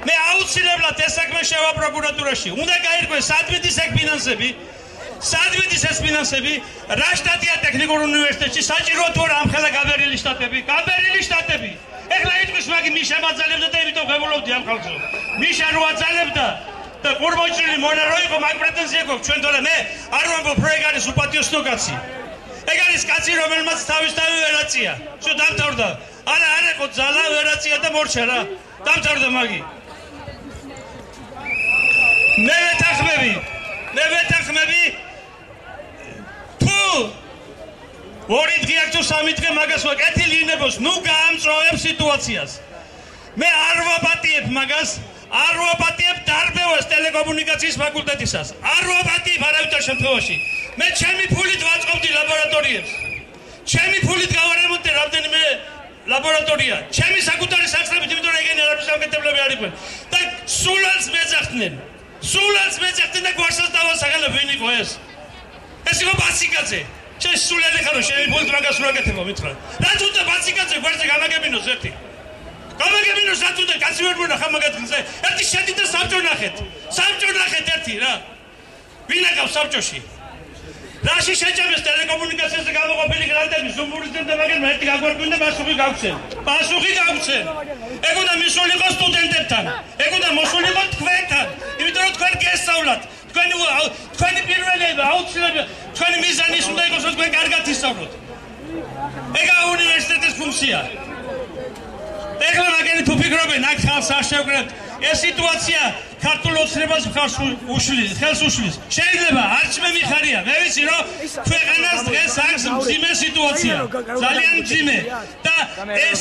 მე აუცილებლად ეს საქმე შევა პროკურატურაში. უნდა გაირკვეს სად მიდის ეს ფინანსები, რა შტატია ტექნიკურ უნივერსიტეტში, საჭიროა თუ არა ამხელა გაბერილი შტატები. ეხლა იტყვის მაგი მიშა მაძალებდა და იმიტომ ღებულობდი ამ ხალხს. მიშა რო აძალებდა და ყურმოჭრილი მონა რო იყო, მაგ პრეტენზია გვაქვს ჩვენ, თორე მე არ ვამბობ, რო ეგ არის უპატიოსნო კაცი. ეგ არის კაცი, რომელმაც თავისთავი ვერაწია. შო დამთავრდა. არა იყო ძალა ვერაწია და მორჩა რა. დამთავრდა მაგი. მე ვეთანხმები თუ ორი დღე აქ თუ სამი დღე მაგას ვაკეთილ ინებოს, ნუ გაამწვავებ სიტუაციას. მე არ ვაპატიებ მაგას, არ ვაპატიებ დარბევას ტელეკომუნიკაციის ფაკულტეტისას. არ ვაპატიებ არავითარ შემთხვევაში. მე ჩემი ფულით ვაწყობდი ლაბორატორიებს. ჩემი ფულით გავარემონტე რამდენიმე ლაბორატორია. ჩემი საკუთარი სახსრებით, იმიტომ რომ ეგენი არაფრის გამკეთებლები არ იყვნენ. და სულაც მეძახდნენ და გვარსაც დავასახელებ ვინ იყო ეს. ეს იყო ბაციკაძე. შენ სულელი ხარო, შენი ფულით მაგას რო აკეთებო მითხრა. რა თუნდა ბაციკაძე გვერდზე გამაგებინოს ერთი. გამაგებინოს რა თუნდა კაცი ვერ მონახა მაგათზე. ერთი შედი და საბჭო ნახეთ ერთი რა. ვინ აკავს საბჭოში? რაში შეჭამეს ტელეკომუნიკაციაზე გამოყოფილი გრანტები ზუმბურის და მაგერმა ერთი გაგვარკვინდა პასუხი გავცენ. ეგ უნდა მისულიყო სტუდენტებთან, ეგ უნდა მოსულიყო თქვენთან, იმიტომ რომ თქვენ გესწავლათ, თქვენი პირველება აუცილებლად თქვენი მიზანი ის უნდა იყოს, რომ თქვენ კარგად ისწავლოთ. ეგაა უნივერსიტეტის ფუნქცია. ეხლა მაგერი თუ ფიქრობენ, აქ ხალხს არ შევკრებთ, ეს სიტუაცია ქართულ ოცნებას ხელს უშლის. შეიძლება არც მე მიხარია, მე ვიცი რომ ქვეყანას დღეს აქვს მძიმე სიტუაცია, ძალიან მძიმე და ეს